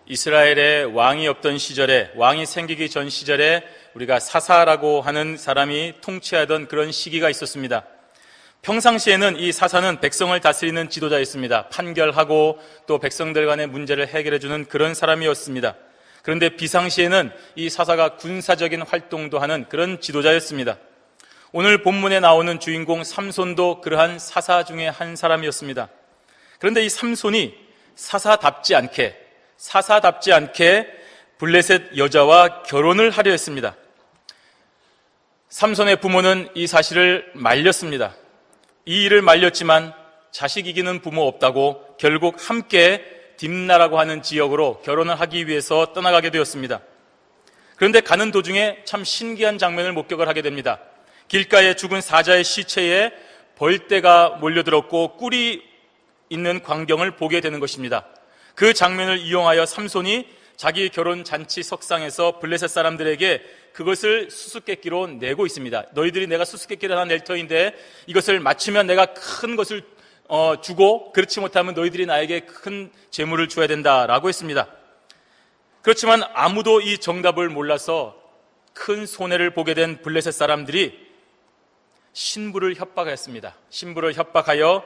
이스라엘에 왕이 없던 시절에, 왕이 생기기 전 시절에 우리가 사사라고 하는 사람이 통치하던 그런 시기가 있었습니다. 평상시에는 이 사사는 백성을 다스리는 지도자였습니다. 판결하고 또 백성들 간의 문제를 해결해주는 그런 사람이었습니다. 그런데 비상시에는 이 사사가 군사적인 활동도 하는 그런 지도자였습니다. 오늘 본문에 나오는 주인공 삼손도 그러한 사사 중에 한 사람이었습니다. 그런데 이 삼손이 사사답지 않게 블레셋 여자와 결혼을 하려 했습니다. 삼손의 부모는 이 사실을 말렸습니다. 이 일을 말렸지만 자식 이기는 부모 없다고 결국 함께 딥나라고 하는 지역으로 결혼을 하기 위해서 떠나가게 되었습니다. 그런데 가는 도중에 참 신기한 장면을 목격을 하게 됩니다. 길가에 죽은 사자의 시체에 벌떼가 몰려들었고 꿀이 있는 광경을 보게 되는 것입니다. 그 장면을 이용하여 삼손이 자기 결혼 잔치 석상에서 블레셋 사람들에게 그것을 수수께끼로 내고 있습니다. 너희들이 내가 수수께끼를 하나 낼 터인데 이것을 맞추면 내가 큰 것을 주고 그렇지 못하면 너희들이 나에게 큰 재물을 줘야 된다라고 했습니다. 그렇지만 아무도 이 정답을 몰라서 큰 손해를 보게 된 블레셋 사람들이 신부를 협박했습니다. 신부를 협박하여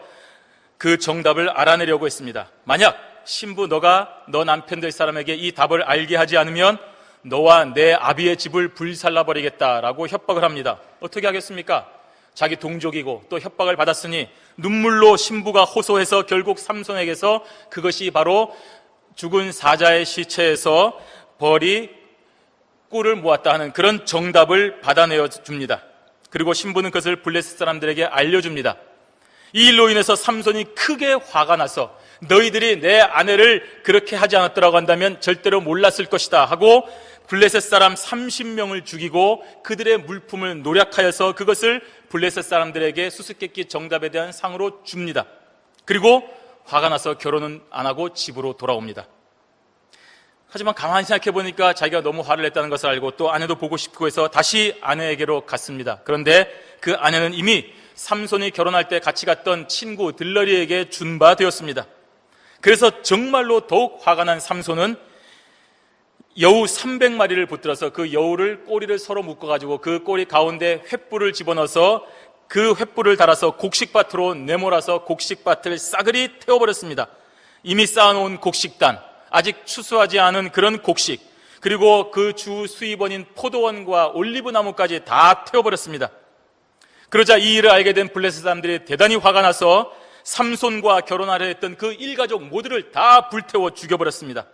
그 정답을 알아내려고 했습니다. 만약 신부 너가 너 남편 될 사람에게 이 답을 알게 하지 않으면 너와 내 아비의 집을 불살라버리겠다라고 협박을 합니다. 어떻게 하겠습니까? 자기 동족이고 또 협박을 받았으니 눈물로 신부가 호소해서 결국 삼손에게서 그것이 바로 죽은 사자의 시체에서 벌이 꿀을 모았다 하는 그런 정답을 받아내어 줍니다. 그리고 신부는 그것을 블레셋 사람들에게 알려줍니다. 이 일로 인해서 삼손이 크게 화가 나서 너희들이 내 아내를 그렇게 하지 않았더라고 한다면 절대로 몰랐을 것이다 하고 블레셋 사람 30명을 죽이고 그들의 물품을 노략하여서 그것을 블레셋 사람들에게 수수께끼 정답에 대한 상으로 줍니다. 그리고 화가 나서 결혼은 안 하고 집으로 돌아옵니다. 하지만 가만히 생각해 보니까 자기가 너무 화를 냈다는 것을 알고 또 아내도 보고 싶고 해서 다시 아내에게로 갔습니다. 그런데 그 아내는 이미 삼손이 결혼할 때 같이 갔던 친구 들러리에게 준 바 되었습니다. 그래서 정말로 더욱 화가 난 삼손은 여우 300마리를 붙들어서 그 여우를 꼬리를 서로 묶어가지고 그 꼬리 가운데 횃불을 집어넣어서 그 횃불을 달아서 곡식밭으로 내몰아서 곡식밭을 싸그리 태워버렸습니다. 이미 쌓아놓은 곡식단, 아직 추수하지 않은 그런 곡식, 그리고 그 주 수입원인 포도원과 올리브나무까지 다 태워버렸습니다. 그러자 이 일을 알게 된 블레셋 사람들이 대단히 화가 나서 삼손과 결혼하려 했던 그 일가족 모두를 다 불태워 죽여버렸습니다.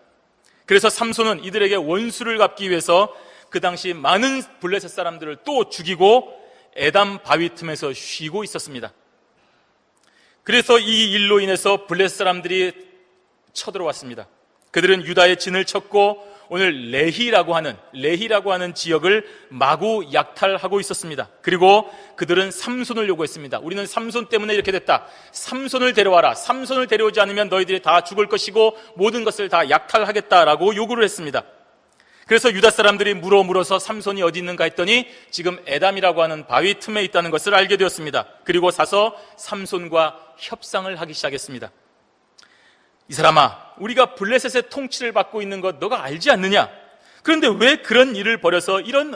그래서 삼손은 이들에게 원수를 갚기 위해서 그 당시 많은 블레셋 사람들을 또 죽이고 에담 바위 틈에서 쉬고 있었습니다. 그래서 이 일로 인해서 블레셋 사람들이 쳐들어왔습니다. 그들은 유다의 진을 쳤고 오늘 레히라고 하는 지역을 마구 약탈하고 있었습니다. 그리고 그들은 삼손을 요구했습니다. 우리는 삼손 때문에 이렇게 됐다. 삼손을 데려와라. 삼손을 데려오지 않으면 너희들이 다 죽을 것이고 모든 것을 다 약탈하겠다라고 요구를 했습니다. 그래서 유다 사람들이 물어서 삼손이 어디 있는가 했더니 지금 에담이라고 하는 바위 틈에 있다는 것을 알게 되었습니다. 그리고 사서 삼손과 협상을 하기 시작했습니다. 이 사람아, 우리가 블레셋의 통치를 받고 있는 것 너가 알지 않느냐? 그런데 왜 그런 일을 벌여서 이런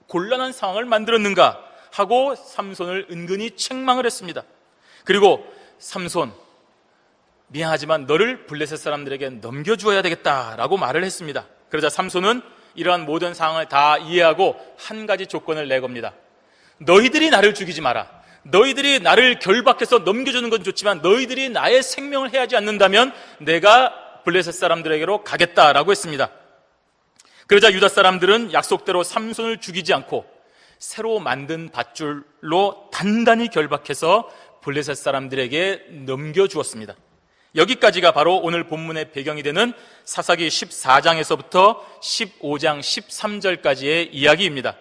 곤란한 상황을 만들었는가? 하고 삼손을 은근히 책망을 했습니다. 그리고 삼손, 미안하지만 너를 블레셋 사람들에게 넘겨주어야 되겠다라고 말을 했습니다. 그러자 삼손은 이러한 모든 상황을 다 이해하고 한 가지 조건을 내겁니다. 너희들이 나를 죽이지 마라. 너희들이 나를 결박해서 넘겨주는 건 좋지만 너희들이 나의 생명을 해하지 않는다면 내가 블레셋 사람들에게로 가겠다라고 했습니다. 그러자 유다 사람들은 약속대로 삼손을 죽이지 않고 새로 만든 밧줄로 단단히 결박해서 블레셋 사람들에게 넘겨주었습니다. 여기까지가 바로 오늘 본문의 배경이 되는 사사기 14장에서부터 15장 13절까지의 이야기입니다.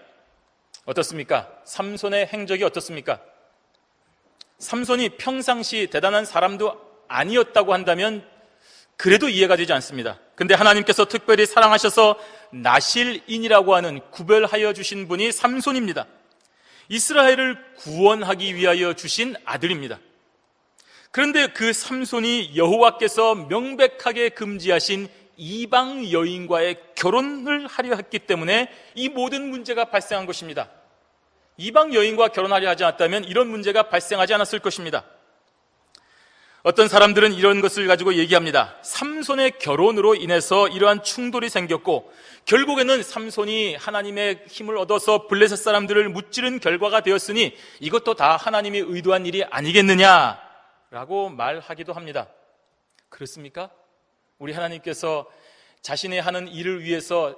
어떻습니까? 삼손의 행적이 어떻습니까? 삼손이 평상시 대단한 사람도 아니었다고 한다면 그래도 이해가 되지 않습니다. 근데 하나님께서 특별히 사랑하셔서 나실인이라고 하는 구별하여 주신 분이 삼손입니다. 이스라엘을 구원하기 위하여 주신 아들입니다. 그런데 그 삼손이 여호와께서 명백하게 금지하신 이방 여인과의 결혼을 하려 했기 때문에 이 모든 문제가 발생한 것입니다. 이방 여인과 결혼하려 하지 않았다면 이런 문제가 발생하지 않았을 것입니다. 어떤 사람들은 이런 것을 가지고 얘기합니다. 삼손의 결혼으로 인해서 이러한 충돌이 생겼고 결국에는 삼손이 하나님의 힘을 얻어서 블레셋 사람들을 무찌른 결과가 되었으니 이것도 다 하나님이 의도한 일이 아니겠느냐라고 말하기도 합니다. 그렇습니까? 우리 하나님께서 자신이 하는 일을 위해서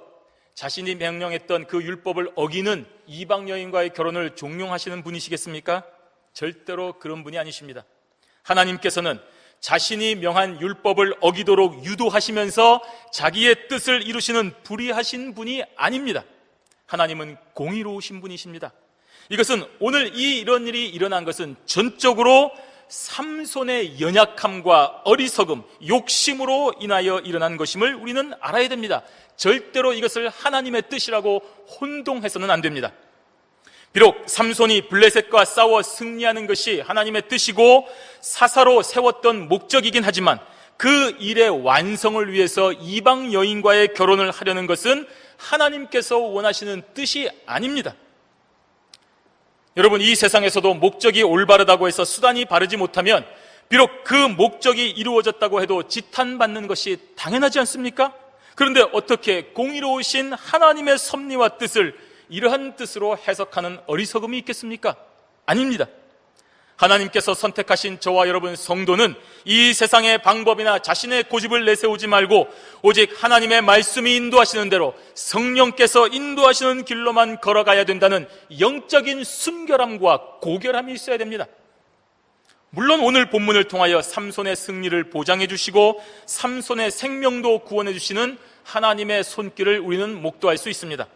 자신이 명령했던 그 율법을 어기는 이방 여인과의 결혼을 종용하시는 분이시겠습니까? 절대로 그런 분이 아니십니다. 하나님께서는 자신이 명한 율법을 어기도록 유도하시면서 자기의 뜻을 이루시는 불의하신 분이 아닙니다. 하나님은 공의로우신 분이십니다. 이것은 오늘 이런 일이 일어난 것은 전적으로 삼손의 연약함과 어리석음, 욕심으로 인하여 일어난 것임을 우리는 알아야 됩니다. 절대로 이것을 하나님의 뜻이라고 혼동해서는 안 됩니다. 비록 삼손이 블레셋과 싸워 승리하는 것이 하나님의 뜻이고 사사로 세웠던 목적이긴 하지만 그 일의 완성을 위해서 이방 여인과의 결혼을 하려는 것은 하나님께서 원하시는 뜻이 아닙니다. 여러분, 이 세상에서도 목적이 올바르다고 해서 수단이 바르지 못하면 비록 그 목적이 이루어졌다고 해도 지탄받는 것이 당연하지 않습니까? 그런데 어떻게 공의로우신 하나님의 섭리와 뜻을 이러한 뜻으로 해석하는 어리석음이 있겠습니까? 아닙니다. 하나님께서 선택하신 저와 여러분 성도는 이 세상의 방법이나 자신의 고집을 내세우지 말고 오직 하나님의 말씀이 인도하시는 대로 성령께서 인도하시는 길로만 걸어가야 된다는 영적인 순결함과 고결함이 있어야 됩니다. 물론 오늘 본문을 통하여 삼손의 승리를 보장해 주시고 삼손의 생명도 구원해 주시는 하나님의 손길을 우리는 목도할 수 있습니다.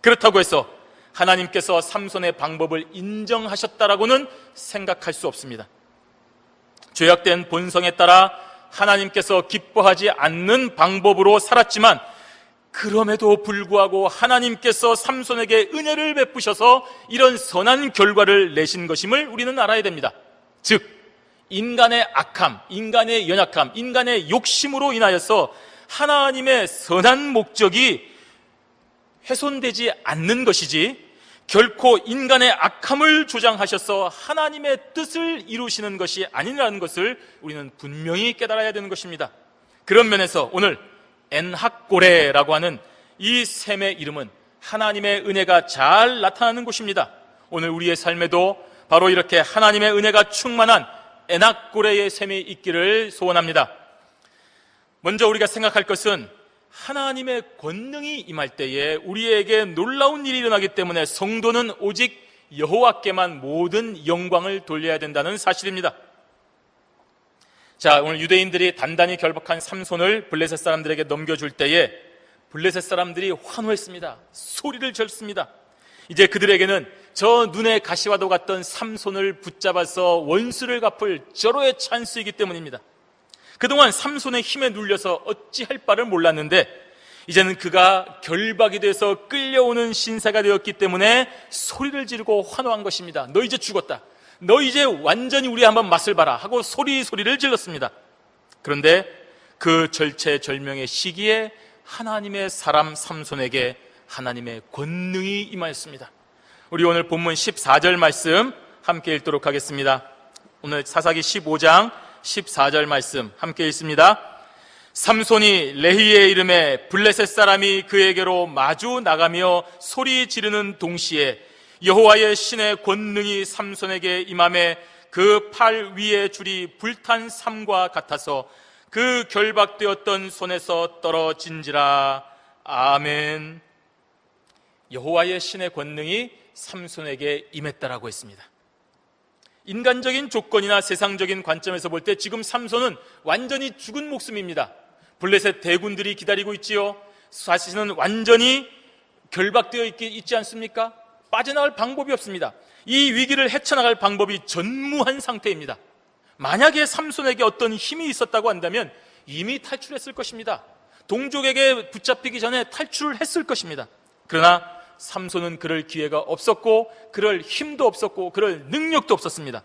그렇다고 해서 하나님께서 삼손의 방법을 인정하셨다라고는 생각할 수 없습니다. 죄악된 본성에 따라 하나님께서 기뻐하지 않는 방법으로 살았지만 그럼에도 불구하고 하나님께서 삼손에게 은혜를 베푸셔서 이런 선한 결과를 내신 것임을 우리는 알아야 됩니다. 즉 인간의 악함, 인간의 연약함, 인간의 욕심으로 인하여서 하나님의 선한 목적이 훼손되지 않는 것이지 결코 인간의 악함을 조장하셔서 하나님의 뜻을 이루시는 것이 아니라는 것을 우리는 분명히 깨달아야 되는 것입니다. 그런 면에서 오늘 엔학고레라고 하는 이 셈의 이름은 하나님의 은혜가 잘 나타나는 곳입니다. 오늘 우리의 삶에도 바로 이렇게 하나님의 은혜가 충만한 엔학고레의 셈이 있기를 소원합니다. 먼저 우리가 생각할 것은 하나님의 권능이 임할 때에 우리에게 놀라운 일이 일어나기 때문에 성도는 오직 여호와께만 모든 영광을 돌려야 된다는 사실입니다. 자, 오늘 유대인들이 단단히 결박한 삼손을 블레셋 사람들에게 넘겨줄 때에 블레셋 사람들이 환호했습니다. 소리를 질렀습니다. 이제 그들에게는 저 눈에 가시와도 같던 삼손을 붙잡아서 원수를 갚을 절호의 찬스이기 때문입니다. 그동안 삼손의 힘에 눌려서 어찌할 바를 몰랐는데 이제는 그가 결박이 돼서 끌려오는 신세가 되었기 때문에 소리를 지르고 환호한 것입니다. 너 이제 죽었다. 너 이제 완전히 우리 한번 맛을 봐라 하고 소리를 질렀습니다. 그런데 그 절체절명의 시기에 하나님의 사람 삼손에게 하나님의 권능이 임하였습니다. 우리 오늘 본문 14절 말씀 함께 읽도록 하겠습니다. 오늘 사사기 15장 14절 말씀 함께 읽습니다. 삼손이 레히의 이름에 블레셋 사람이 그에게로 마주 나가며 소리 지르는 동시에 여호와의 신의 권능이 삼손에게 임함에 그 팔 위의 줄이 불탄 삼과 같아서 그 결박되었던 손에서 떨어진지라. 아멘. 여호와의 신의 권능이 삼손에게 임했다라고 했습니다. 인간적인 조건이나 세상적인 관점에서 볼 때 지금 삼손은 완전히 죽은 목숨입니다. 블레셋 대군들이 기다리고 있지요. 사실은 완전히 결박되어 있지 않습니까? 빠져나갈 방법이 없습니다. 이 위기를 헤쳐나갈 방법이 전무한 상태입니다. 만약에 삼손에게 어떤 힘이 있었다고 한다면 이미 탈출했을 것입니다. 동족에게 붙잡히기 전에 탈출을 했을 것입니다. 그러나 삼손은 그럴 기회가 없었고 그럴 힘도 없었고 그럴 능력도 없었습니다.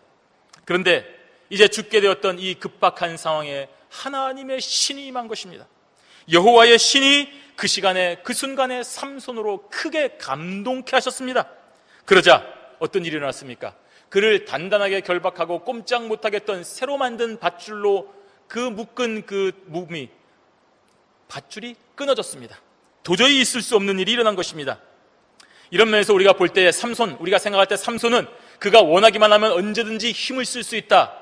그런데 이제 죽게 되었던 이 급박한 상황에 하나님의 신이 임한 것입니다. 여호와의 신이 그 시간에 그 순간에 삼손으로 크게 감동케 하셨습니다. 그러자 어떤 일이 일어났습니까? 그를 단단하게 결박하고 꼼짝 못하겠던 새로 만든 밧줄로 그 묶은 그 몸이 밧줄이 끊어졌습니다. 도저히 있을 수 없는 일이 일어난 것입니다. 이런 면에서 우리가 볼 때 우리가 생각할 때 삼손은 그가 원하기만 하면 언제든지 힘을 쓸 수 있다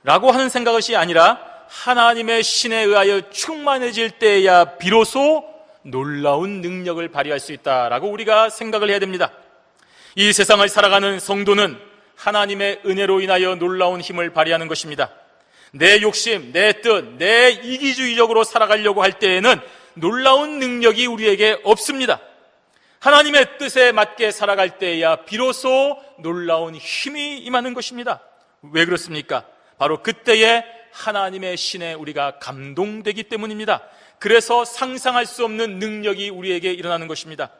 라고 하는 생각이 아니라 하나님의 신에 의하여 충만해질 때야 비로소 놀라운 능력을 발휘할 수 있다라고 우리가 생각을 해야 됩니다. 이 세상을 살아가는 성도는 하나님의 은혜로 인하여 놀라운 힘을 발휘하는 것입니다. 내 욕심, 내 뜻, 내 이기주의적으로 살아가려고 할 때에는 놀라운 능력이 우리에게 없습니다. 하나님의 뜻에 맞게 살아갈 때야 비로소 놀라운 힘이 임하는 것입니다. 왜 그렇습니까? 바로 그때에 하나님의 신에 우리가 감동되기 때문입니다. 그래서 상상할 수 없는 능력이 우리에게 일어나는 것입니다.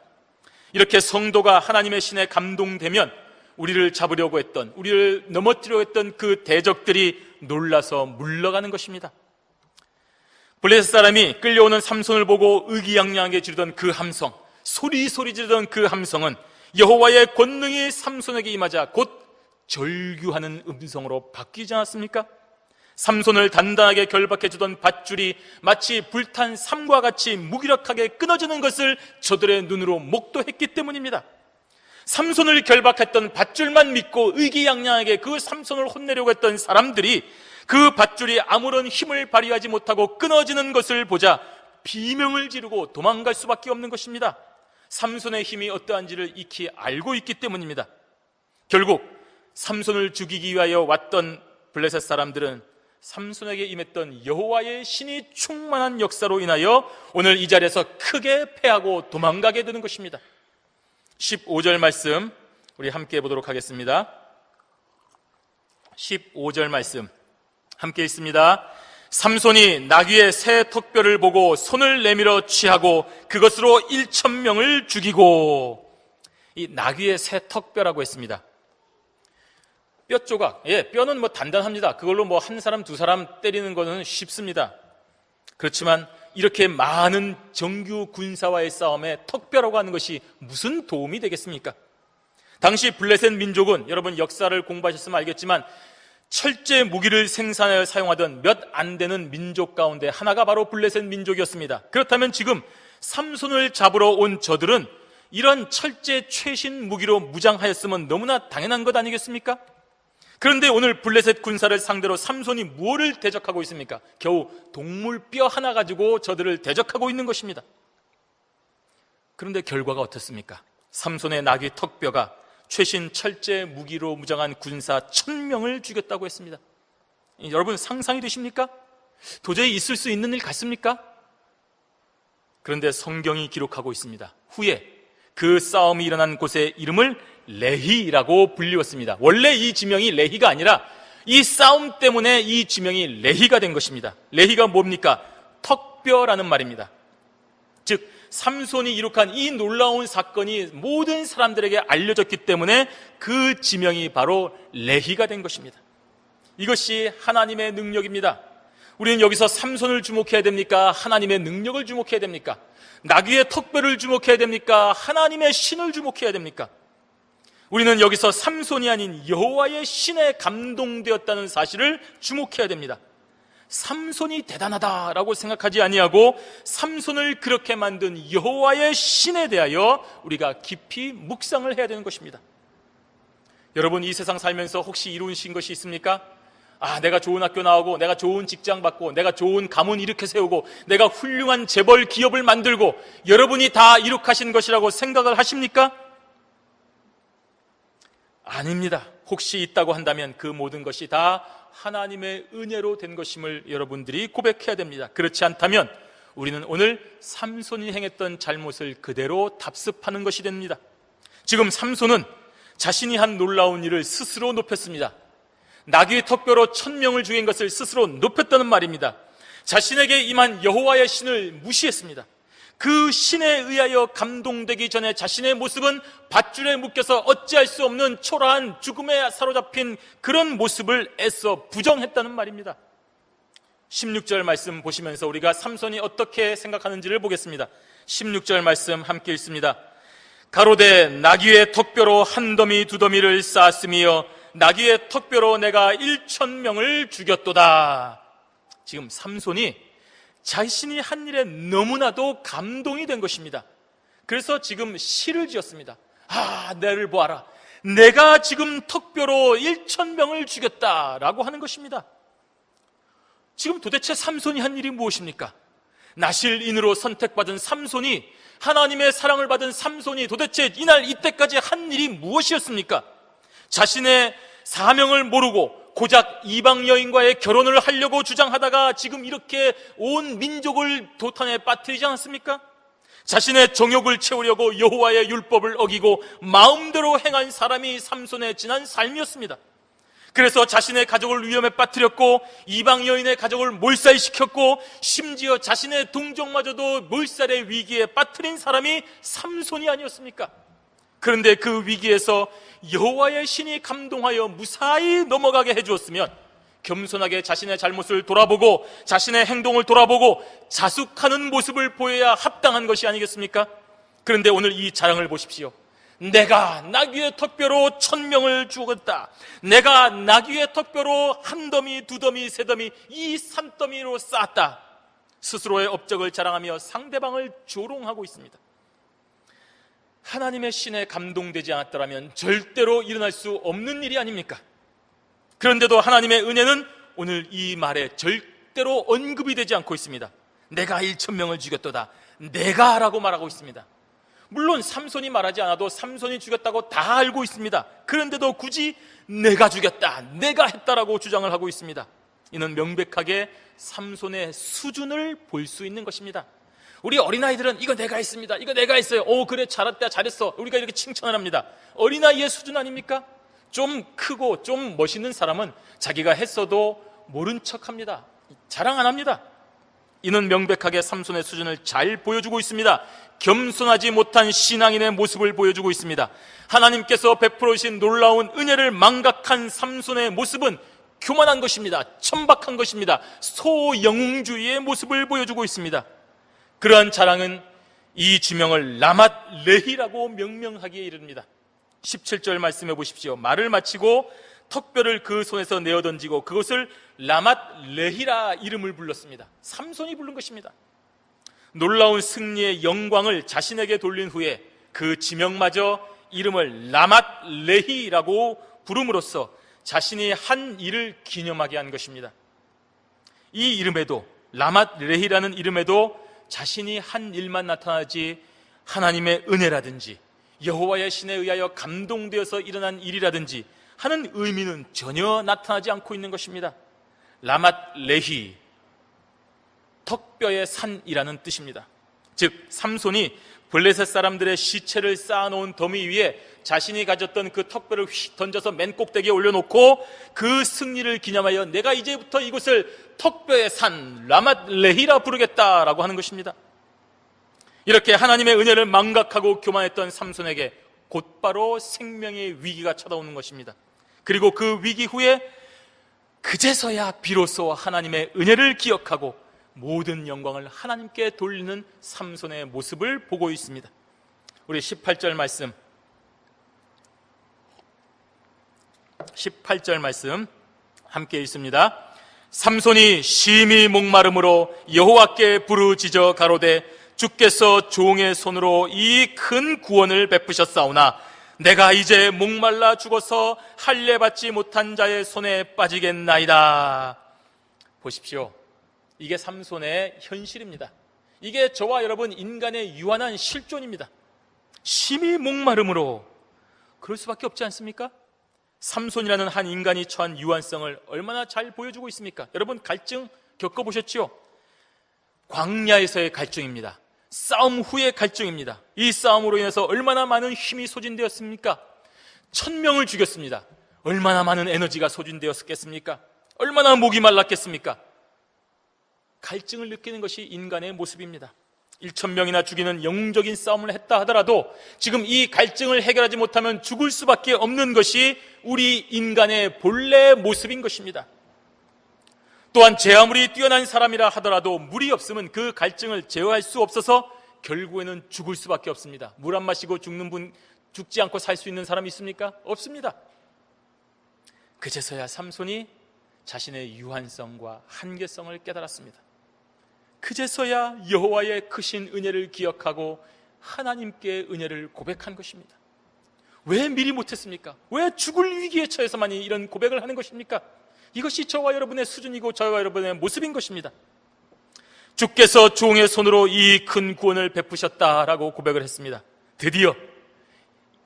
이렇게 성도가 하나님의 신에 감동되면 우리를 잡으려고 했던, 우리를 넘어뜨리려고 했던 그 대적들이 놀라서 물러가는 것입니다. 블레셋 사람이 끌려오는 삼손을 보고 의기양양하게 지르던 그 함성, 소리소리 지르던 그 함성은 여호와의 권능이 삼손에게 임하자 곧 절규하는 음성으로 바뀌지 않았습니까? 삼손을 단단하게 결박해주던 밧줄이 마치 불탄 삼과 같이 무기력하게 끊어지는 것을 저들의 눈으로 목도했기 때문입니다. 삼손을 결박했던 밧줄만 믿고 의기양양하게 그 삼손을 혼내려고 했던 사람들이 그 밧줄이 아무런 힘을 발휘하지 못하고 끊어지는 것을 보자 비명을 지르고 도망갈 수밖에 없는 것입니다. 삼손의 힘이 어떠한지를 익히 알고 있기 때문입니다. 결국 삼손을 죽이기 위하여 왔던 블레셋 사람들은 삼손에게 임했던 여호와의 신이 충만한 역사로 인하여 오늘 이 자리에서 크게 패하고 도망가게 되는 것입니다. 15절 말씀 우리 함께 보도록 하겠습니다. 15절 말씀 함께 읽습니다. 삼손이 나귀의 새 턱뼈를 보고 손을 내밀어 취하고 그것으로 1,000명을 죽이고, 이 나귀의 새 턱뼈라고 했습니다. 뼈 조각, 뼈는 단단합니다. 그걸로 한 사람 두 사람 때리는 거는 쉽습니다. 그렇지만 이렇게 많은 정규 군사와의 싸움에 턱뼈라고 하는 것이 무슨 도움이 되겠습니까? 당시 블레셋 민족은 여러분 역사를 공부하셨으면 알겠지만 철제 무기를 생산하여 사용하던 몇 안 되는 민족 가운데 하나가 바로 블레셋 민족이었습니다. 그렇다면 지금 삼손을 잡으러 온 저들은 이런 철제 최신 무기로 무장하였으면 너무나 당연한 것 아니겠습니까? 그런데 오늘 블레셋 군사를 상대로 삼손이 무엇을 대적하고 있습니까? 겨우 동물 뼈 하나 가지고 저들을 대적하고 있는 것입니다. 그런데 결과가 어떻습니까? 삼손의 나귀 턱뼈가 최신 철제 무기로 무장한 군사 1,000명을 죽였다고 했습니다. 여러분 상상이 되십니까? 도저히 있을 수 있는 일 같습니까? 그런데 성경이 기록하고 있습니다. 후에 그 싸움이 일어난 곳의 이름을 레히라고 불리웠습니다. 원래 이 지명이 레히가 아니라 이 싸움 때문에 이 지명이 레히가 된 것입니다. 레히가 뭡니까? 턱뼈라는 말입니다. 즉 삼손이 이룩한 이 놀라운 사건이 모든 사람들에게 알려졌기 때문에 그 지명이 바로 레히가 된 것입니다. 이것이 하나님의 능력입니다. 우리는 여기서 삼손을 주목해야 됩니까? 하나님의 능력을 주목해야 됩니까? 나귀의 턱뼈를 주목해야 됩니까? 하나님의 신을 주목해야 됩니까? 우리는 여기서 삼손이 아닌 여호와의 신에 감동되었다는 사실을 주목해야 됩니다. 삼손이 대단하다라고 생각하지 아니하고 삼손을 그렇게 만든 여호와의 신에 대하여 우리가 깊이 묵상을 해야 되는 것입니다. 여러분 이 세상 살면서 혹시 이루신 것이 있습니까? 내가 좋은 학교 나오고 내가 좋은 직장 받고 내가 좋은 가문 이렇게 세우고 내가 훌륭한 재벌 기업을 만들고 여러분이 다 이룩하신 것이라고 생각을 하십니까? 아닙니다. 혹시 있다고 한다면 그 모든 것이 다 하나님의 은혜로 된 것임을 여러분들이 고백해야 됩니다. 그렇지 않다면 우리는 오늘 삼손이 행했던 잘못을 그대로 답습하는 것이 됩니다. 지금 삼손은 자신이 한 놀라운 일을 스스로 높였습니다. 나귀의 턱뼈로 1,000명을 죽인 것을 스스로 높였다는 말입니다. 자신에게 임한 여호와의 신을 무시했습니다. 그 신에 의하여 감동되기 전에 자신의 모습은 밧줄에 묶여서 어찌할 수 없는 초라한 죽음에 사로잡힌 그런 모습을 애써 부정했다는 말입니다. 16절 말씀 보시면서 우리가 삼손이 어떻게 생각하는지를 보겠습니다. 16절 말씀 함께 읽습니다. 가로되 나귀의 턱뼈로 한 더미 두 더미를 쌓았으며 나귀의 턱뼈로 내가 1,000명을 죽였도다. 지금 삼손이 자신이 한 일에 너무나도 감동이 된 것입니다. 그래서 지금 시를 지었습니다. 나를 보아라, 내가 지금 턱뼈로 1,000명을 죽였다라고 하는 것입니다. 지금 도대체 삼손이 한 일이 무엇입니까? 나실인으로 선택받은 삼손이, 하나님의 사랑을 받은 삼손이 도대체 이날 이때까지 한 일이 무엇이었습니까? 자신의 사명을 모르고 고작 이방 여인과의 결혼을 하려고 주장하다가 지금 이렇게 온 민족을 도탄에 빠뜨리지 않았습니까? 자신의 정욕을 채우려고 여호와의 율법을 어기고 마음대로 행한 사람이 삼손의 지난 삶이었습니다. 그래서 자신의 가족을 위험에 빠뜨렸고 이방 여인의 가족을 몰살시켰고 심지어 자신의 동족마저도 몰살의 위기에 빠뜨린 사람이 삼손이 아니었습니까? 그런데 그 위기에서 여호와의 신이 감동하여 무사히 넘어가게 해주었으면 겸손하게 자신의 잘못을 돌아보고 자신의 행동을 돌아보고 자숙하는 모습을 보여야 합당한 것이 아니겠습니까? 그런데 오늘 이 자랑을 보십시오. 내가 나귀의 턱뼈로 1,000명을 죽였다. 내가 나귀의 턱뼈로 한 더미, 두 더미, 세 더미, 이 산더미로 쌓았다. 스스로의 업적을 자랑하며 상대방을 조롱하고 있습니다. 하나님의 신에 감동되지 않았더라면 절대로 일어날 수 없는 일이 아닙니까? 그런데도 하나님의 은혜는 오늘 이 말에 절대로 언급이 되지 않고 있습니다. 내가 1,000명을 죽였도다. 내가 라고 말하고 있습니다. 물론 삼손이 말하지 않아도 삼손이 죽였다고 다 알고 있습니다. 그런데도 굳이 내가 죽였다, 내가 했다라고 주장을 하고 있습니다. 이는 명백하게 삼손의 수준을 볼 수 있는 것입니다. 우리 어린아이들은 이거 내가 했습니다, 이거 내가 했어요, 그래 잘했다, 잘했어, 우리가 이렇게 칭찬을 합니다. 어린아이의 수준 아닙니까? 좀 크고 좀 멋있는 사람은 자기가 했어도 모른 척합니다. 자랑 안 합니다. 이는 명백하게 삼손의 수준을 잘 보여주고 있습니다. 겸손하지 못한 신앙인의 모습을 보여주고 있습니다. 하나님께서 베풀으신 놀라운 은혜를 망각한 삼손의 모습은 교만한 것입니다. 천박한 것입니다. 소영웅주의의 모습을 보여주고 있습니다. 그러한 자랑은 이 지명을 라맛 레히라고 명명하기에 이릅니다. 17절 말씀해 보십시오. 말을 마치고 턱뼈를 그 손에서 내어 던지고 그것을 라맛 레히라 이름을 불렀습니다. 삼손이 부른 것입니다. 놀라운 승리의 영광을 자신에게 돌린 후에 그 지명마저 이름을 라맛 레히라고 부름으로써 자신이 한 일을 기념하게 한 것입니다. 이 이름에도, 라맛 레히라는 이름에도 자신이 한 일만 나타나지 하나님의 은혜라든지 여호와의 신에 의하여 감동되어서 일어난 일이라든지 하는 의미는 전혀 나타나지 않고 있는 것입니다. 라맛 레히, 턱뼈의 산이라는 뜻입니다. 즉 삼손이 블레셋 사람들의 시체를 쌓아놓은 더미 위에 자신이 가졌던 그 턱뼈를 휙 던져서 맨 꼭대기에 올려놓고 그 승리를 기념하여 내가 이제부터 이곳을 턱뼈의 산 라맛 레히라 부르겠다라고 하는 것입니다. 이렇게 하나님의 은혜를 망각하고 교만했던 삼손에게 곧바로 생명의 위기가 찾아오는 것입니다. 그리고 그 위기 후에 그제서야 비로소 하나님의 은혜를 기억하고 모든 영광을 하나님께 돌리는 삼손의 모습을 보고 있습니다. 우리 18절 말씀 함께 읽습니다. 삼손이 심히 목마름으로 여호와께 부르짖어 가로되 주께서 종의 손으로 이 큰 구원을 베푸셨사오나 내가 이제 목말라 죽어서 할례 받지 못한 자의 손에 빠지겠나이다. 보십시오. 이게 삼손의 현실입니다. 이게 저와 여러분 인간의 유한한 실존입니다. 심히 목마름으로, 그럴 수밖에 없지 않습니까? 삼손이라는 한 인간이 처한 유한성을 얼마나 잘 보여주고 있습니까? 여러분 갈증 겪어보셨죠? 광야에서의 갈증입니다. 싸움 후의 갈증입니다. 이 싸움으로 인해서 얼마나 많은 힘이 소진되었습니까? 1,000명을 죽였습니다. 얼마나 많은 에너지가 소진되었겠습니까? 얼마나 목이 말랐겠습니까? 갈증을 느끼는 것이 인간의 모습입니다. 1,000명이나 죽이는 영웅적인 싸움을 했다 하더라도 지금 이 갈증을 해결하지 못하면 죽을 수밖에 없는 것이 우리 인간의 본래 모습인 것입니다. 또한 제 아무리 뛰어난 사람이라 하더라도 물이 없으면 그 갈증을 제어할 수 없어서 결국에는 죽을 수밖에 없습니다. 물 안 마시고 죽는 분, 죽지 않고 살 수 있는 사람이 있습니까? 없습니다. 그제서야 삼손이 자신의 유한성과 한계성을 깨달았습니다. 그제서야 여호와의 크신 은혜를 기억하고 하나님께 은혜를 고백한 것입니다. 왜 미리 못했습니까? 왜 죽을 위기에 처해서만이 이런 고백을 하는 것입니까? 이것이 저와 여러분의 수준이고 저와 여러분의 모습인 것입니다. 주께서 종의 손으로 이 큰 구원을 베푸셨다라고 고백을 했습니다. 드디어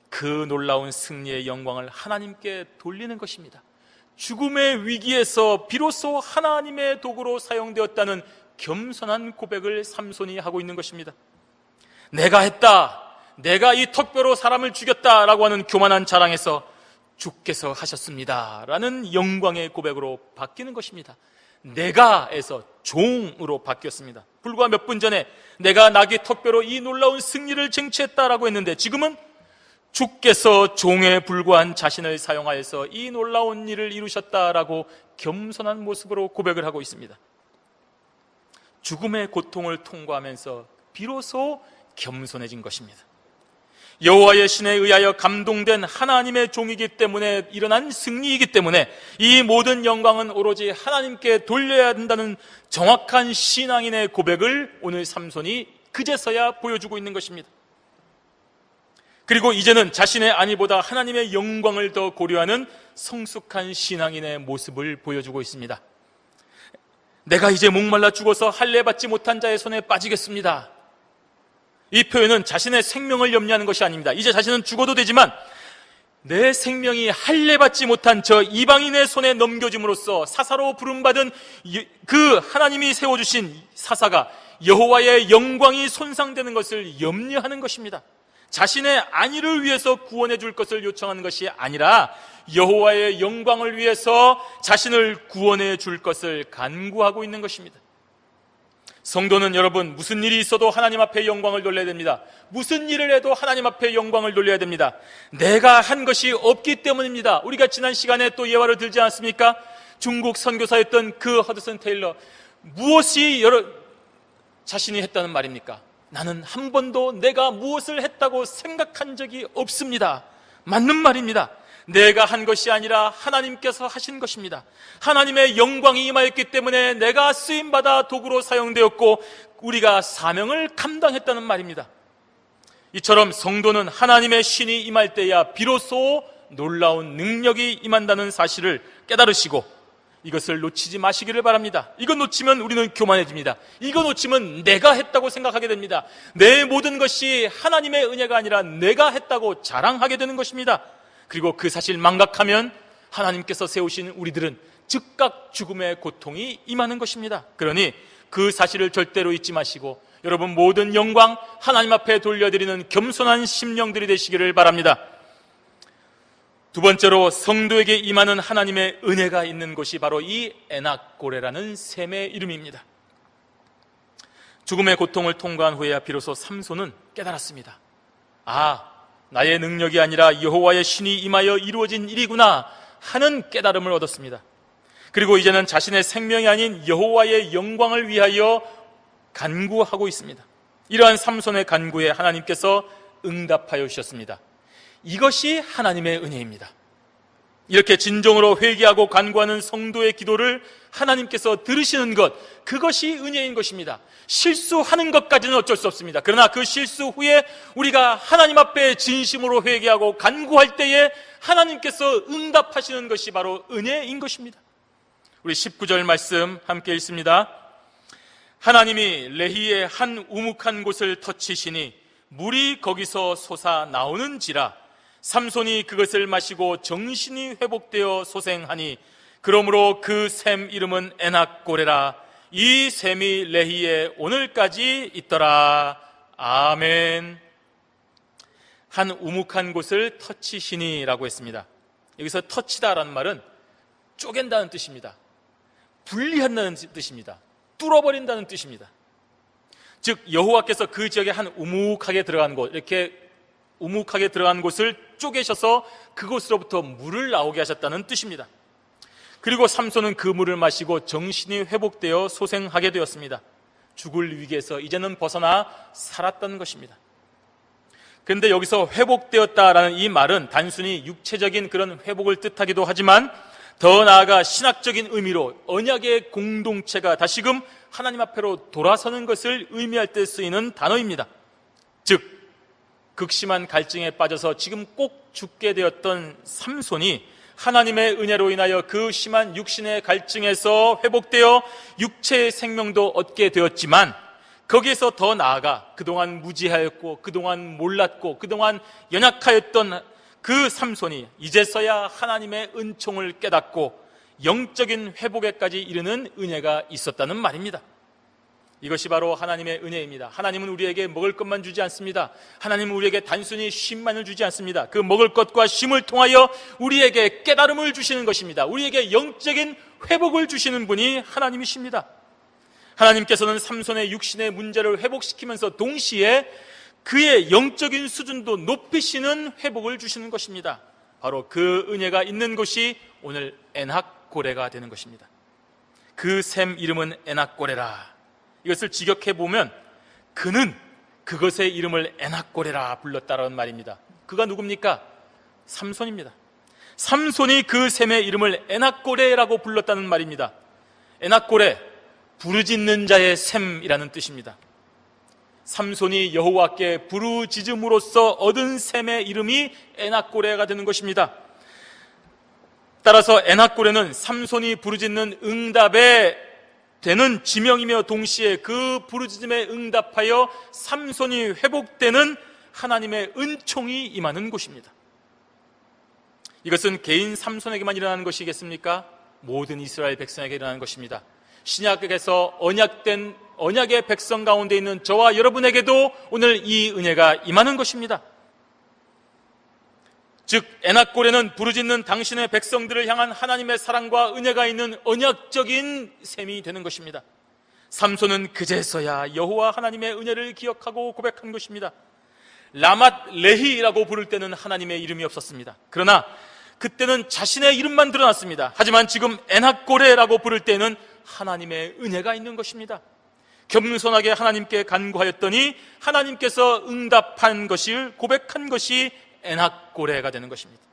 그 놀라운 승리의 영광을 하나님께 돌리는 것입니다. 죽음의 위기에서 비로소 하나님의 도구로 사용되었다는 겸손한 고백을 삼손이 하고 있는 것입니다. 내가 했다, 내가 이 턱뼈로 사람을 죽였다라고 하는 교만한 자랑에서 주께서 하셨습니다 라는 영광의 고백으로 바뀌는 것입니다. 내가에서 종으로 바뀌었습니다. 불과 몇 분 전에 내가 나귀 턱뼈로 이 놀라운 승리를 쟁취했다라고 했는데, 지금은 주께서 종에 불과한 자신을 사용하여서 이 놀라운 일을 이루셨다라고 겸손한 모습으로 고백을 하고 있습니다. 죽음의 고통을 통과하면서 비로소 겸손해진 것입니다. 여호와의 신에 의하여 감동된 하나님의 종이기 때문에 일어난 승리이기 때문에 이 모든 영광은 오로지 하나님께 돌려야 한다는 정확한 신앙인의 고백을 오늘 삼손이 그제서야 보여주고 있는 것입니다. 그리고 이제는 자신의 안위보다 하나님의 영광을 더 고려하는 성숙한 신앙인의 모습을 보여주고 있습니다. 내가 이제 목말라 죽어서 할례 받지 못한 자의 손에 빠지겠습니다. 이 표현은 자신의 생명을 염려하는 것이 아닙니다. 이제 자신은 죽어도 되지만 내 생명이 할례 받지 못한 저 이방인의 손에 넘겨짐으로써 사사로 부름받은 그 하나님이 세워주신 사사가 여호와의 영광이 손상되는 것을 염려하는 것입니다. 자신의 안위를 위해서 구원해 줄 것을 요청하는 것이 아니라 여호와의 영광을 위해서 자신을 구원해 줄 것을 간구하고 있는 것입니다. 성도는 여러분, 무슨 일이 있어도 하나님 앞에 영광을 돌려야 됩니다. 무슨 일을 해도 하나님 앞에 영광을 돌려야 됩니다. 내가 한 것이 없기 때문입니다. 우리가 지난 시간에 또 예화를 들지 않습니까? 중국 선교사였던 그 허드슨 테일러, 무엇이 자신이 했다는 말입니까? 나는 한 번도 내가 무엇을 했다고 생각한 적이 없습니다. 맞는 말입니다. 내가 한 것이 아니라 하나님께서 하신 것입니다. 하나님의 영광이 임하였기 때문에 내가 쓰임받아 도구로 사용되었고 우리가 사명을 감당했다는 말입니다. 이처럼 성도는 하나님의 신이 임할 때야 비로소 놀라운 능력이 임한다는 사실을 깨달으시고 이것을 놓치지 마시기를 바랍니다. 이거 놓치면 우리는 교만해집니다. 이거 놓치면 내가 했다고 생각하게 됩니다. 내 모든 것이 하나님의 은혜가 아니라 내가 했다고 자랑하게 되는 것입니다. 그리고 그 사실 망각하면 하나님께서 세우신 우리들은 즉각 죽음의 고통이 임하는 것입니다. 그러니 그 사실을 절대로 잊지 마시고 여러분 모든 영광 하나님 앞에 돌려드리는 겸손한 심령들이 되시기를 바랍니다. 두 번째로 성도에게 임하는 하나님의 은혜가 있는 곳이 바로 이 에낙고레라는 샘의 이름입니다. 죽음의 고통을 통과한 후에야 비로소 삼손은 깨달았습니다. 아, 나의 능력이 아니라 여호와의 신이 임하여 이루어진 일이구나 하는 깨달음을 얻었습니다. 그리고 이제는 자신의 생명이 아닌 여호와의 영광을 위하여 간구하고 있습니다. 이러한 삼손의 간구에 하나님께서 응답하여 주셨습니다. 이것이 하나님의 은혜입니다. 이렇게 진정으로 회개하고 간구하는 성도의 기도를 하나님께서 들으시는 것, 그것이 은혜인 것입니다. 실수하는 것까지는 어쩔 수 없습니다. 그러나 그 실수 후에 우리가 하나님 앞에 진심으로 회개하고 간구할 때에 하나님께서 응답하시는 것이 바로 은혜인 것입니다. 우리 19절 말씀 함께 읽습니다. 하나님이 레히의 한 우묵한 곳을 터치시니 물이 거기서 솟아 나오는지라 삼손이 그것을 마시고 정신이 회복되어 소생하니 그러므로 그 샘 이름은 에낙고레라. 이 샘이 레히에 오늘까지 있더라. 아멘. 한 우묵한 곳을 터치시니라고 했습니다. 여기서 터치다라는 말은 쪼갠다는 뜻입니다. 분리한다는 뜻입니다. 뚫어버린다는 뜻입니다. 즉 여호와께서 그 지역에 한 우묵하게 들어간 곳, 이렇게 우묵하게 들어간 곳을 쪼개셔서 그곳으로부터 물을 나오게 하셨다는 뜻입니다. 그리고 삼손은 그 물을 마시고 정신이 회복되어 소생하게 되었습니다. 죽을 위기에서 이제는 벗어나 살았던 것입니다. 그런데 여기서 회복되었다라는 이 말은 단순히 육체적인 그런 회복을 뜻하기도 하지만 더 나아가 신학적인 의미로 언약의 공동체가 다시금 하나님 앞으로 돌아서는 것을 의미할 때 쓰이는 단어입니다. 즉 극심한 갈증에 빠져서 지금 꼭 죽게 되었던 삼손이 하나님의 은혜로 인하여 그 심한 육신의 갈증에서 회복되어 육체의 생명도 얻게 되었지만 거기에서 더 나아가 그동안 무지하였고 그동안 몰랐고 그동안 연약하였던 그 삼손이 이제서야 하나님의 은총을 깨닫고 영적인 회복에까지 이르는 은혜가 있었다는 말입니다. 이것이 바로 하나님의 은혜입니다. 하나님은 우리에게 먹을 것만 주지 않습니다. 하나님은 우리에게 단순히 쉼만을 주지 않습니다. 그 먹을 것과 쉼을 통하여 우리에게 깨달음을 주시는 것입니다. 우리에게 영적인 회복을 주시는 분이 하나님이십니다. 하나님께서는 삼손의 육신의 문제를 회복시키면서 동시에 그의 영적인 수준도 높이시는 회복을 주시는 것입니다. 바로 그 은혜가 있는 곳이 오늘 에낙고레가 되는 것입니다. 그 샘 이름은 에낙고레라. 이것을 직역해보면 그는 그것의 이름을 에낙고레라 불렀다라는 말입니다. 그가 누굽니까? 삼손입니다. 삼손이 그 샘의 이름을 에낙고레라고 불렀다는 말입니다. 에낙고레, 부르짖는 자의 샘이라는 뜻입니다. 삼손이 여호와께 부르짖음으로써 얻은 샘의 이름이 에낙고레가 되는 것입니다. 따라서 에낙고레는 삼손이 부르짖는 응답에 되는 지명이며 동시에 그 부르짖음에 응답하여 삼손이 회복되는 하나님의 은총이 임하는 곳입니다. 이것은 개인 삼손에게만 일어나는 것이겠습니까? 모든 이스라엘 백성에게 일어나는 것입니다. 신약에서 언약의 백성 가운데 있는 저와 여러분에게도 오늘 이 은혜가 임하는 것입니다. 즉 에낙고레는 부르짖는 당신의 백성들을 향한 하나님의 사랑과 은혜가 있는 언약적인 셈이 되는 것입니다. 삼손은 그제서야 여호와 하나님의 은혜를 기억하고 고백한 것입니다. 라맛 레히라고 부를 때는 하나님의 이름이 없었습니다. 그러나 그때는 자신의 이름만 드러났습니다. 하지만 지금 에낙고레라고 부를 때는 하나님의 은혜가 있는 것입니다. 겸손하게 하나님께 간구하였더니 하나님께서 응답한 것을 고백한 것이 에낙고레가 되는 것입니다.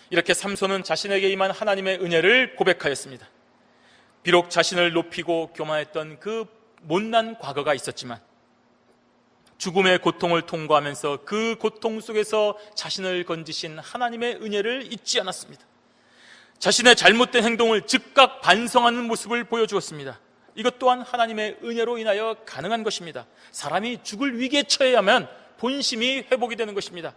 이렇게 삼손은 자신에게 임한 하나님의 은혜를 고백하였습니다. 비록 자신을 높이고 교만했던 그 못난 과거가 있었지만 죽음의 고통을 통과하면서 그 고통 속에서 자신을 건지신 하나님의 은혜를 잊지 않았습니다. 자신의 잘못된 행동을 즉각 반성하는 모습을 보여주었습니다. 이것 또한 하나님의 은혜로 인하여 가능한 것입니다. 사람이 죽을 위기에 처해야만 본심이 회복이 되는 것입니다.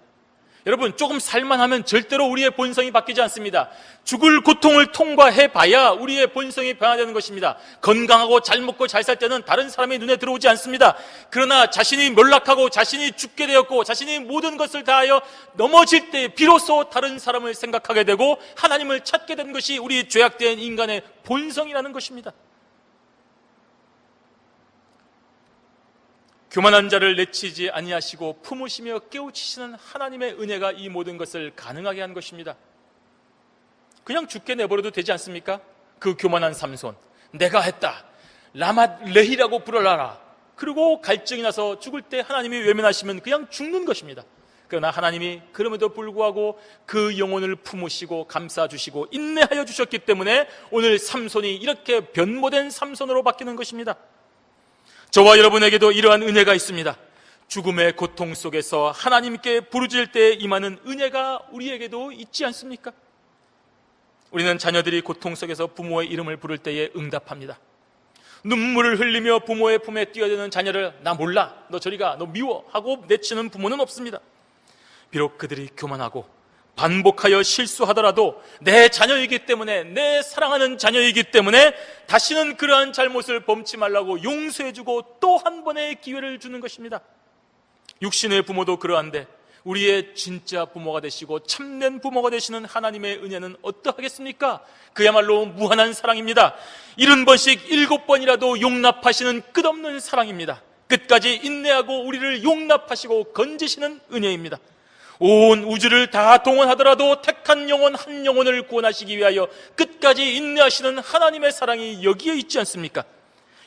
여러분, 조금 살만하면 절대로 우리의 본성이 바뀌지 않습니다. 죽을 고통을 통과해봐야 우리의 본성이 변화되는 것입니다. 건강하고 잘 먹고 잘 살 때는 다른 사람의 눈에 들어오지 않습니다. 그러나 자신이 몰락하고 자신이 죽게 되었고 자신이 모든 것을 다하여 넘어질 때 비로소 다른 사람을 생각하게 되고 하나님을 찾게 되는 것이 우리 죄악된 인간의 본성이라는 것입니다. 교만한 자를 내치지 아니하시고 품으시며 깨우치시는 하나님의 은혜가 이 모든 것을 가능하게 한 것입니다. 그냥 죽게 내버려도 되지 않습니까? 그 교만한 삼손, 내가 했다, 라맛 레히라고 부르라라. 그리고 갈증이 나서 죽을 때 하나님이 외면하시면 그냥 죽는 것입니다. 그러나 하나님이 그럼에도 불구하고 그 영혼을 품으시고 감싸주시고 인내하여 주셨기 때문에 오늘 삼손이 이렇게 변모된 삼손으로 바뀌는 것입니다. 저와 여러분에게도 이러한 은혜가 있습니다. 죽음의 고통 속에서 하나님께 부르짖을 때 임하는 은혜가 우리에게도 있지 않습니까? 우리는 자녀들이 고통 속에서 부모의 이름을 부를 때에 응답합니다. 눈물을 흘리며 부모의 품에 뛰어드는 자녀를 나 몰라, 너 저리 가, 너 미워 하고 내치는 부모는 없습니다. 비록 그들이 교만하고 반복하여 실수하더라도 내 자녀이기 때문에, 내 사랑하는 자녀이기 때문에 다시는 그러한 잘못을 범치 말라고 용서해주고 또 한 번의 기회를 주는 것입니다. 육신의 부모도 그러한데 우리의 진짜 부모가 되시고 참된 부모가 되시는 하나님의 은혜는 어떠하겠습니까? 그야말로 무한한 사랑입니다. 70번씩 7번이라도 용납하시는 끝없는 사랑입니다. 끝까지 인내하고 우리를 용납하시고 건지시는 은혜입니다. 온 우주를 다 동원하더라도 택한 영혼 한 영혼을 구원하시기 위하여 끝까지 인내하시는 하나님의 사랑이 여기에 있지 않습니까?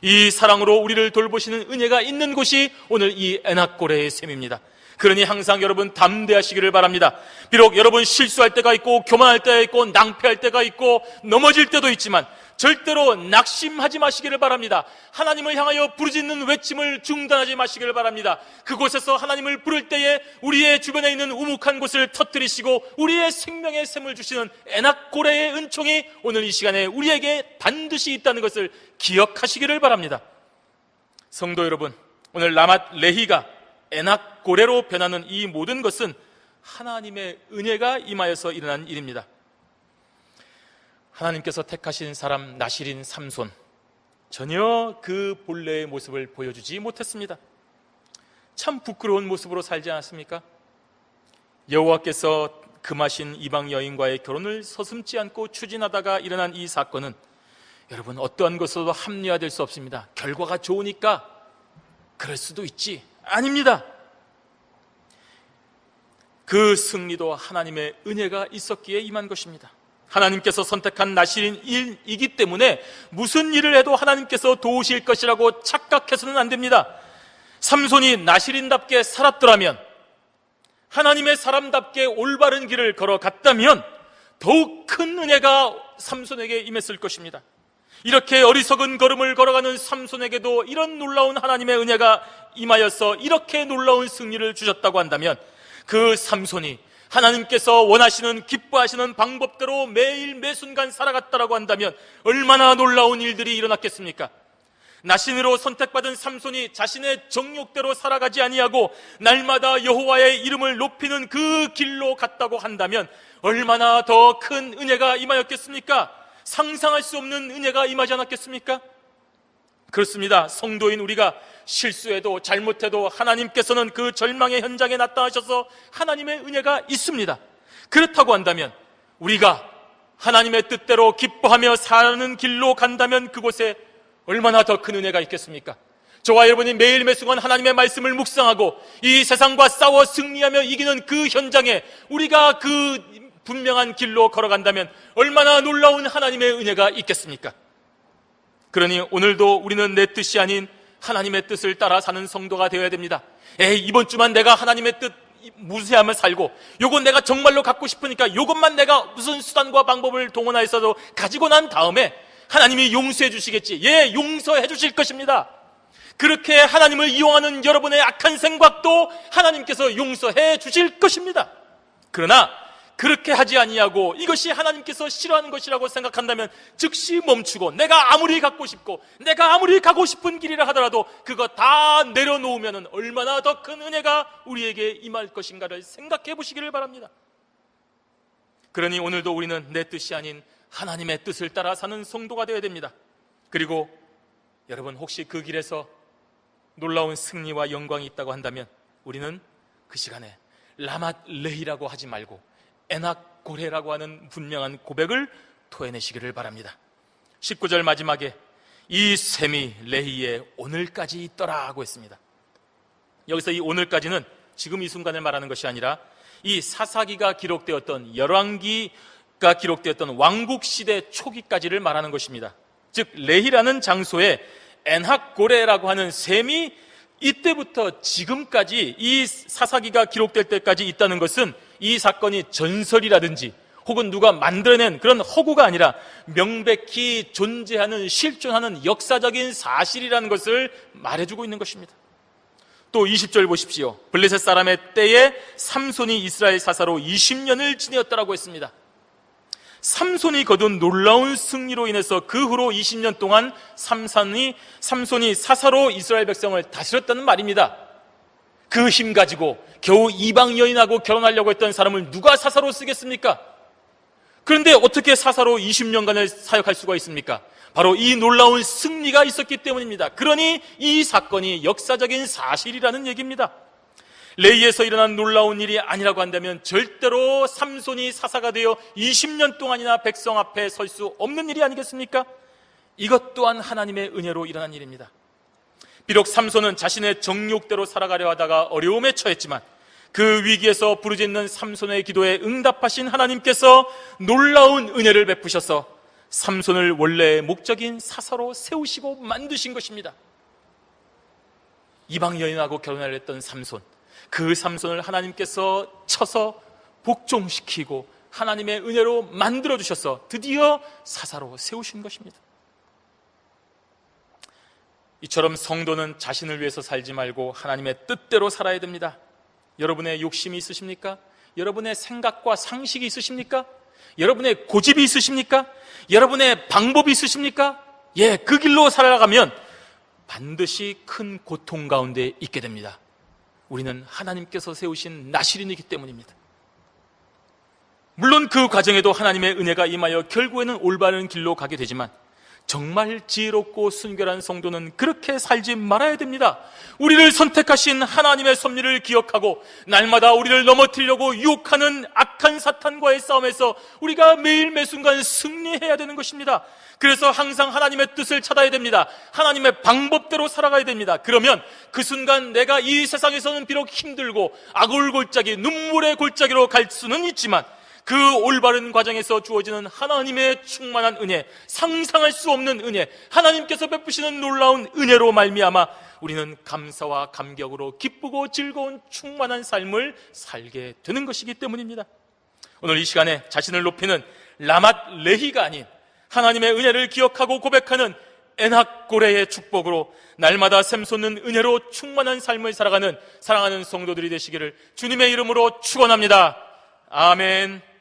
이 사랑으로 우리를 돌보시는 은혜가 있는 곳이 오늘 이 에낙고레의 셈입니다. 그러니 항상 여러분 담대하시기를 바랍니다. 비록 여러분 실수할 때가 있고 교만할 때가 있고 낭패할 때가 있고 넘어질 때도 있지만 절대로 낙심하지 마시기를 바랍니다. 하나님을 향하여 부르짖는 외침을 중단하지 마시기를 바랍니다. 그곳에서 하나님을 부를 때에 우리의 주변에 있는 우묵한 곳을 터뜨리시고 우리의 생명의 샘을 주시는 에낙고레의 은총이 오늘 이 시간에 우리에게 반드시 있다는 것을 기억하시기를 바랍니다. 성도 여러분, 오늘 라맛 레히가 에낙고레로 변하는 이 모든 것은 하나님의 은혜가 임하여서 일어난 일입니다. 하나님께서 택하신 사람 나실인 삼손, 전혀 그 본래의 모습을 보여주지 못했습니다. 참 부끄러운 모습으로 살지 않았습니까? 여호와께서 금하신 이방 여인과의 결혼을 서슴지 않고 추진하다가 일어난 이 사건은 여러분 어떠한 것으로도 합리화될 수 없습니다. 결과가 좋으니까 그럴 수도 있지. 아닙니다. 그 승리도 하나님의 은혜가 있었기에 임한 것입니다. 하나님께서 선택한 나실인 일이기 때문에 무슨 일을 해도 하나님께서 도우실 것이라고 착각해서는 안 됩니다. 삼손이 나실인답게 살았더라면, 하나님의 사람답게 올바른 길을 걸어갔다면 더욱 큰 은혜가 삼손에게 임했을 것입니다. 이렇게 어리석은 걸음을 걸어가는 삼손에게도 이런 놀라운 하나님의 은혜가 임하여서 이렇게 놀라운 승리를 주셨다고 한다면, 그 삼손이 하나님께서 원하시는 기뻐하시는 방법대로 매일 매순간 살아갔다라고 한다면 얼마나 놀라운 일들이 일어났겠습니까? 나신으로 선택받은 삼손이 자신의 정욕대로 살아가지 아니하고 날마다 여호와의 이름을 높이는 그 길로 갔다고 한다면 얼마나 더 큰 은혜가 임하였겠습니까? 상상할 수 없는 은혜가 임하지 않았겠습니까? 그렇습니다. 성도인 우리가 실수해도 잘못해도 하나님께서는 그 절망의 현장에 나타나셔서 하나님의 은혜가 있습니다. 그렇다고 한다면 우리가 하나님의 뜻대로 기뻐하며 사는 길로 간다면 그곳에 얼마나 더 큰 은혜가 있겠습니까? 저와 여러분이 매일 매순간 하나님의 말씀을 묵상하고 이 세상과 싸워 승리하며 이기는 그 현장에 우리가 그 분명한 길로 걸어간다면 얼마나 놀라운 하나님의 은혜가 있겠습니까? 그러니 오늘도 우리는 내 뜻이 아닌 하나님의 뜻을 따라 사는 성도가 되어야 됩니다. 이번 주만 내가 하나님의 뜻 무시하며 살고 요건 내가 정말로 갖고 싶으니까 요것만 내가 무슨 수단과 방법을 동원하여서도 가지고 난 다음에 하나님이 용서해 주시겠지. 용서해 주실 것입니다. 그렇게 하나님을 이용하는 여러분의 악한 생각도 하나님께서 용서해 주실 것입니다. 그러나 그렇게 하지 아니하고 이것이 하나님께서 싫어하는 것이라고 생각한다면 즉시 멈추고 내가 아무리 갖고 싶고 내가 아무리 가고 싶은 길이라 하더라도 그거 다 내려놓으면 얼마나 더 큰 은혜가 우리에게 임할 것인가를 생각해 보시기를 바랍니다. 그러니 오늘도 우리는 내 뜻이 아닌 하나님의 뜻을 따라 사는 성도가 되어야 됩니다. 그리고 여러분 혹시 그 길에서 놀라운 승리와 영광이 있다고 한다면 우리는 그 시간에 라맛 레히라고 하지 말고 에낙고레라고 하는 분명한 고백을 토해내시기를 바랍니다. 19절 마지막에 이 셈이 레히에 오늘까지 있더라 하고 했습니다. 여기서 이 오늘까지는 지금 이 순간을 말하는 것이 아니라 이 사사기가 기록되었던 열왕기가 기록되었던 왕국시대 초기까지를 말하는 것입니다. 즉 레히라는 장소에 에낙고레라고 하는 셈이 이때부터 지금까지 이 사사기가 기록될 때까지 있다는 것은 이 사건이 전설이라든지 혹은 누가 만들어낸 그런 허구가 아니라 명백히 존재하는 실존하는 역사적인 사실이라는 것을 말해주고 있는 것입니다. 또 20절 보십시오. 블레셋 사람의 때에 삼손이 이스라엘 사사로 20년을 지내었다라고 했습니다. 삼손이 거둔 놀라운 승리로 인해서 그 후로 20년 동안 삼손이 사사로 이스라엘 백성을 다스렸다는 말입니다. 그 힘 가지고 겨우 이방 여인하고 결혼하려고 했던 사람을 누가 사사로 쓰겠습니까? 그런데 어떻게 사사로 20년간을 사역할 수가 있습니까? 바로 이 놀라운 승리가 있었기 때문입니다. 그러니 이 사건이 역사적인 사실이라는 얘기입니다. 레히에서 일어난 놀라운 일이 아니라고 한다면 절대로 삼손이 사사가 되어 20년 동안이나 백성 앞에 설 수 없는 일이 아니겠습니까? 이것 또한 하나님의 은혜로 일어난 일입니다. 비록 삼손은 자신의 정욕대로 살아가려 하다가 어려움에 처했지만 그 위기에서 부르짖는 삼손의 기도에 응답하신 하나님께서 놀라운 은혜를 베푸셔서 삼손을 원래의 목적인 사사로 세우시고 만드신 것입니다. 이방 여인하고 결혼을 했던 삼손, 그 삼손을 하나님께서 쳐서 복종시키고 하나님의 은혜로 만들어주셔서 드디어 사사로 세우신 것입니다. 이처럼 성도는 자신을 위해서 살지 말고 하나님의 뜻대로 살아야 됩니다. 여러분의 욕심이 있으십니까? 여러분의 생각과 상식이 있으십니까? 여러분의 고집이 있으십니까? 여러분의 방법이 있으십니까? 예, 그 길로 살아가면 반드시 큰 고통 가운데 있게 됩니다. 우리는 하나님께서 세우신 나실인이기 때문입니다. 물론 그 과정에도 하나님의 은혜가 임하여 결국에는 올바른 길로 가게 되지만 정말 지혜롭고 순결한 성도는 그렇게 살지 말아야 됩니다. 우리를 선택하신 하나님의 섭리를 기억하고 날마다 우리를 넘어뜨리려고 유혹하는 악한 사탄과의 싸움에서 우리가 매일 매순간 승리해야 되는 것입니다. 그래서 항상 하나님의 뜻을 찾아야 됩니다. 하나님의 방법대로 살아가야 됩니다. 그러면 그 순간 내가 이 세상에서는 비록 힘들고 악을 골짜기, 눈물의 골짜기로 갈 수는 있지만 그 올바른 과정에서 주어지는 하나님의 충만한 은혜, 상상할 수 없는 은혜, 하나님께서 베푸시는 놀라운 은혜로 말미암아 우리는 감사와 감격으로 기쁘고 즐거운 충만한 삶을 살게 되는 것이기 때문입니다. 오늘 이 시간에 자신을 높이는 라맛 레히가 아닌 하나님의 은혜를 기억하고 고백하는 에낙고레의 축복으로 날마다 샘솟는 은혜로 충만한 삶을 살아가는 사랑하는 성도들이 되시기를 주님의 이름으로 축원합니다. 아멘.